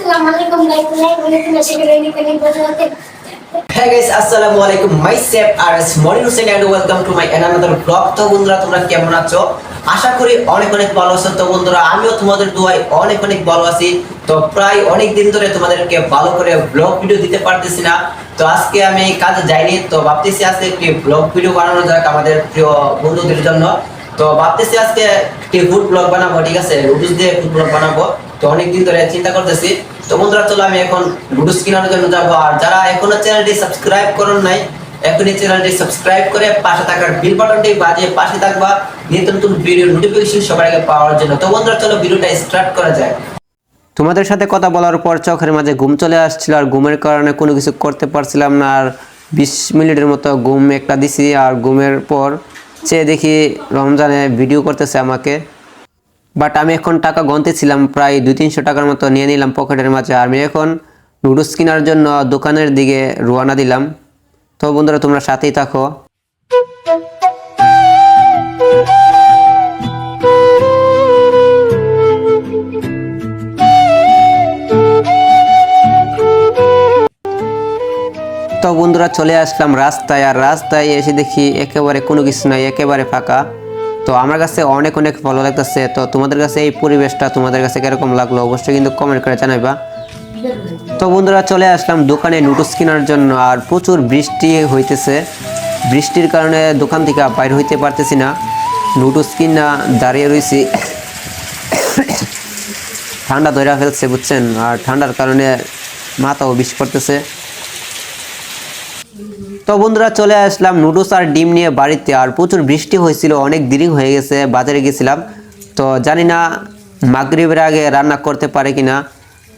Hey guys, Assalamualaikum. Myself RS Morin Hussein and welcome to my another vlog. তো বন্ধুরা তোমরা কেমন আছো? আশা করি অনেক অনেক ভালো আছো। তো বন্ধুরা আমিও তোমাদের দোয়ায় অনেক অনেক ভালো আছি। তো প্রায় অনেক দিন ধরে তোমাদেরকে ভালো করে ব্লগ ভিডিও দিতে পারতেছি না। তো আজকে আমি কাজে যাইনি, তো ভাবতেছি আজকে একটি ব্লগ ভিডিও বানানো যাক আমাদের প্রিয় বন্ধুদের জন্য। তো ভাবতেছি আজকে একটি ফুড ব্লগ বানাবো, ঠিক আছে, রুটিস দিয়ে ফুড ব্লগ বানাবো। তো অনেকদিন ধরে চিন্তা করতেছি। তো বন্ধুরা চলো আমি এখন লুডুস কেনার জন্য যাবো। আর যারা এখনো চ্যানেলটি সাবস্ক্রাইব করেন নাই, এখনই চ্যানেলটি সাবস্ক্রাইব করে পাশে থাকার বেল বাটনটি বাজিয়ে পাশে থাকবা নিত্য নতুন ভিডিও নোটিফিকেশন সবার আগে পাওয়ার জন্য। তো বন্ধুরা চলো ভিডিওটা স্টার্ট করা যায়। তোমাদের সাথে কথা বলার পর চোখের মাঝে ঘুম চলে আসছিল, আর ঘুমের কারণে কোনো কিছু করতে পারছিলাম না। আর 20 মিনিটের মতো ঘুম একটা দিছি, আর ঘুমের পর চেয়ে দেখি রমজানে ভিডিও করতেছে আমাকে। বাট আমি এখন টাকা গুনতেছিলাম, প্রায় 200-300 টাকার মতো নিয়ে নিলাম পকেটের মাঝে। আমি এখন নুডলস কেনার জন্য দোকানের দিকে রওনা দিলাম। তো বন্ধুরা তোমরা সাথেই থাকো। তো বন্ধুরা চলে আসলাম রাস্তায়, আর রাস্তায় এসে দেখি একেবারে কোনো কিছু নাই, একেবারে ফাঁকা। তো আমার কাছে অনেক অনেক ভালো লাগতেছে। তো তোমাদের কাছে এই পরিবেশটা তোমাদের কাছে কিরকম লাগলো অবশ্যই কিন্তু কমেন্ট করে জানাইবা। তো বন্ধুরা চলে আসলাম দোকানে নুডলস কেনার জন্য, আর প্রচুর বৃষ্টি হইতেছে। বৃষ্টির কারণে দোকান থেকে বাইর হইতে পারতেছি না। নুডলস কিনা দাঁড়িয়ে রয়েছি, ঠান্ডা ধরে ফেলছে বুঝছেন, আর ঠান্ডার কারণে মাথাও বিষ করতেছে। তো বন্ধুরা চলে আসলাম নুডলস আর ডিম নিয়ে বাড়িতে। আর প্রচুর বৃষ্টি হয়েছিল, অনেক দেরি হয়ে গেছে, বাজারে গেছিলাম। তো জানি না মাগরিবের আগে রান্না করতে পারে কিনা।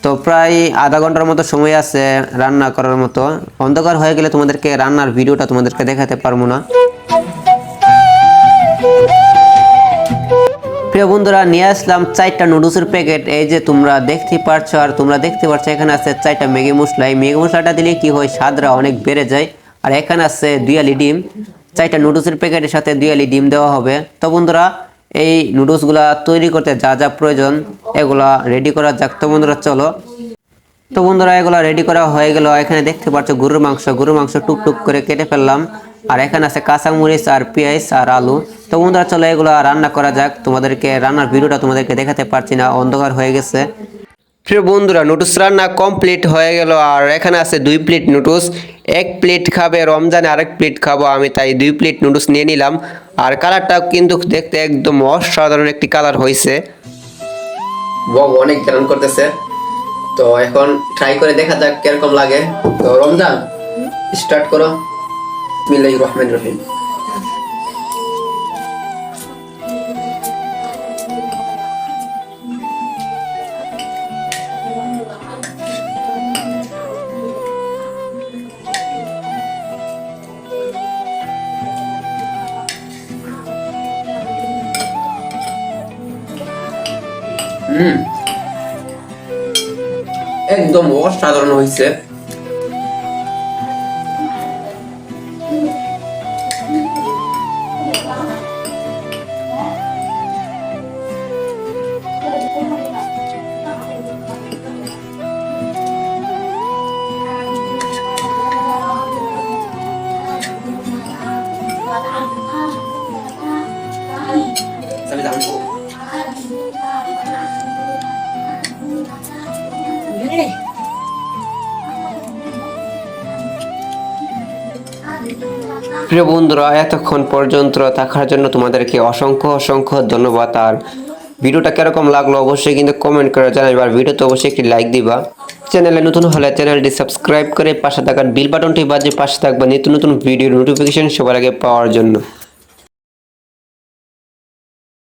তো প্রায় আধা ঘন্টার মতো সময় আছে রান্না করার মতো। অন্ধকার হয়ে গেলে তোমাদেরকে রান্নার ভিডিওটা তোমাদেরকে দেখাতে পারবো না। প্রিয় বন্ধুরা নিয়ে আসলাম 4টা নুডলসের প্যাকেট। এই যে তোমরা দেখতে পারছো, আর তোমরা দেখতে পাচ্ছ এখানে আছে 4টা ম্যাগি মশলা। এই ম্যাগি মশলাটা দিলে কি হয়, স্বাদটা অনেক বেড়ে যায়। আর এখানে আছে 2 আলি ডিম। 4টা নুডলসের প্যাকেটের সাথে 2 আলি ডিম দেওয়া হবে। তো বন্ধুরা এই নুডলসগুলা তৈরি করতে যা যা প্রয়োজন এগুলা রেডি করা যাক। তো বন্ধুরা চলো। তো বন্ধুরা এগুলা রেডি করা হয়ে গেল। এখানে দেখতে পাচ্ছ গরুর মাংস টুকটুক করে কেটে ফেললাম। আর এখানে আছে কাঁচামরিচ আর পেঁয়াজ আর আলু। তো বন্ধুরা চলো এগুলো রান্না করা যাক। তোমাদেরকে রান্নার ভিডিওটা তোমাদেরকে দেখাতে পারছি না, অন্ধকার হয়ে গেছে। প্রিয় বন্ধুরা নুডলস রান্না কমপ্লিট হয়ে গেল। আর এখানে আছে 2 প্লেট নুডলস। 1 প্লেট খাবে রমজানে, আরেক প্লেট খাবো আমি, তাই 2 প্লেট নুডলস নিয়ে নিলাম। আর কালারটা কিন্তু দেখতে একদম অসাধারণ একটি কালার হয়েছে, অনেক গ্রান করতেছে। তো এখন ট্রাই করে দেখা যাক কিরকম লাগে। তো রমজান স্টার্ট করো। বিসমিল্লাহির রহমানির রহিম। একদম অসাধারণ হয়েছে। প্রিয় বন্ধুরা এতক্ষণ পর্যন্ত থাকার জন্য তোমাদেরকে অসংখ্য অসংখ্য ধন্যবাদ। আর ভিডিওটা কিরকম লাগলো অবশ্যই কিন্তু কমেন্ট করে জানাবে। আর ভিডিওতে অবশ্যই একটি লাইক দিবা। চ্যানেলে নতুন হলে চ্যানেলটি সাবস্ক্রাইব করে পাশে থাকার বেল বাটনটি বাজিয়ে পাশে থাকবা নিত্য নতুন ভিডিওর নোটিফিকেশন সবার আগে পাওয়ার জন্য।